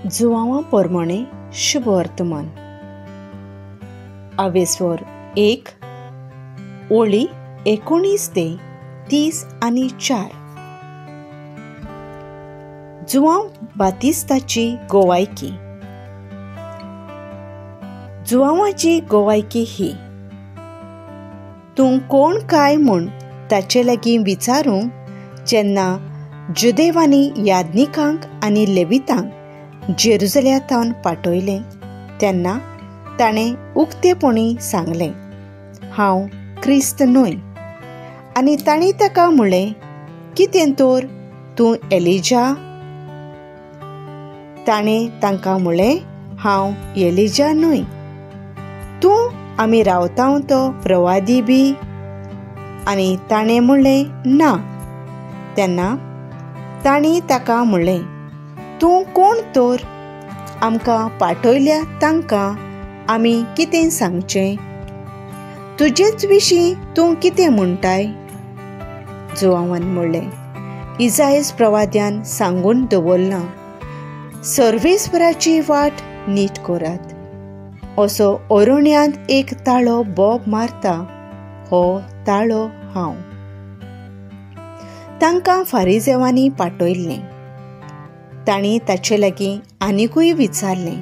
जुवांवा पोरमोणे शुभ वर्तमान आवेस्वर 1 ओळी 19 ते 30 आणि 4. जुआंव बातिस्ताची गोवायकी. जुआंवाची गोवायकी ही: तूं कोण काय म्हूण ताचे लागीं विचारूंक जेन्ना जुदेवांनी याज्ञिकांक आनी लेवितांक जेरुसलेमांत पाठयलें तेन्ना ताणें उक्तेपणी सांगलें, हांव क्रिस्त न्हय. आनी तांणी ताका म्हणलें, कितें तर तूं एलिजा? ताणें तांकां म्हणलें, हांव एलिजा न्हय. तूं आमी रावता तो प्रवादी बी? आनी ताणें म्हणलें, ना. तेन्ना तांणी ताका म्हणलें, तूं कोण तर? आमकां पाठयल्या तांकां आमी कितें सांगचें? तुजेच विशीं तूं कितें म्हणटाय? जुआंवान म्हणलें, इसायास प्रवाद्यान सांगून दवरलां, सर्वेस्पराची वाट नीट करात. असो अरण्यांत एक ताळो बोब मारता, हो ताळो हांव. तांकां फारिसेवांनी पाठयल्लें. तांणी ताचे लागीं आनिकूय विचारलें,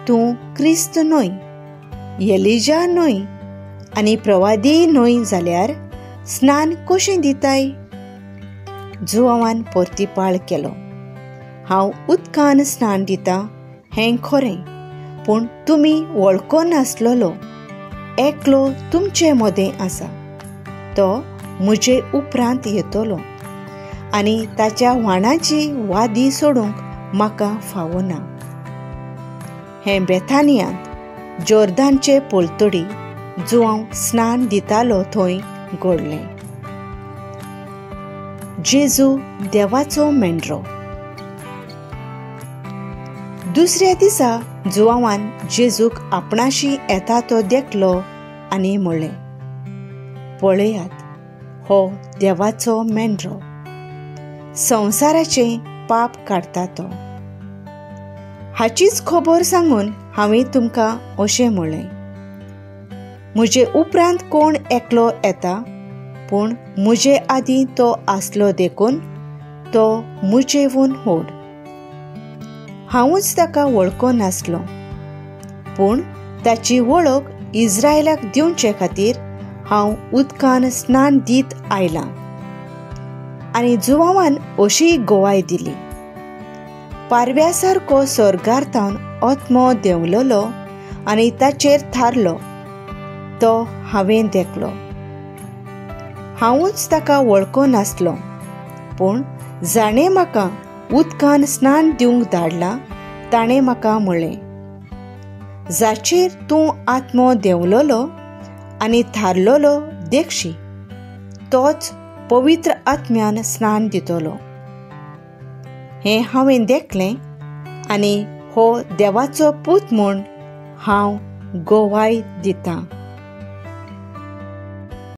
तूं क्रिस्त न्हय, एलिजा न्हय आनी प्रवादी न्हय जाल्यार स्नान कशें दिताय? जुआंवान परतीपाळ केलो, हांव उदकान स्नान दितां हें खरें, पूण तुमी वळखनासलोलो एकलो तुमचे मदें आसा. तो म्हजे उपरांत येतलो आनी ताच्या व्हाणाची वादी सोडूंक म्हाका फावना. हें बेथानियांत जोर्दानचे पलतडी जुआंव स्नान दितालो थंय घडलें. जेजू देवाचो मेंढरो. दुसऱ्या दिसा जुआंवान जेजूक आपणाशी येता तो देखलो आनी म्हणलें, पळयात, हो देवाचो मेंढरो. संवसाराचें पाप काडटा तो. हाचीच खबर सांगून हांवें तुमकां अशें म्हणलें, म्हजे उपरांत कोण एकलो येता, पूण म्हजे आदीं तो आसलो देखून तो म्हजेवून व्हड. हांवूच ताका वळखनासलो, पूण ताची वळख इस्रायलाक दिवचे खातीर हांव उदकान स्नान दीत आयलां. आनी जुआंवान अशी गोवाय दिली, पारव्या सारको सर्गार्थावन आत्मो देंवलोलो आनी ताचेर थारलो तो हांवें देखलो. हांवूच ताका वळखनासलो, पूण जाणें म्हाका उदकान स्नान दिवंक धाडलां ताणें म्हाका म्हणलें, जाचेर तूं आत्मो देंवलोलो आनी थारलोलो देखशी, तोच पवित्र आत्म्यान स्नान दितलो. हें हांवें देखलें आनी हो देवाचो पूत म्हूण हांव गोवाय दितां.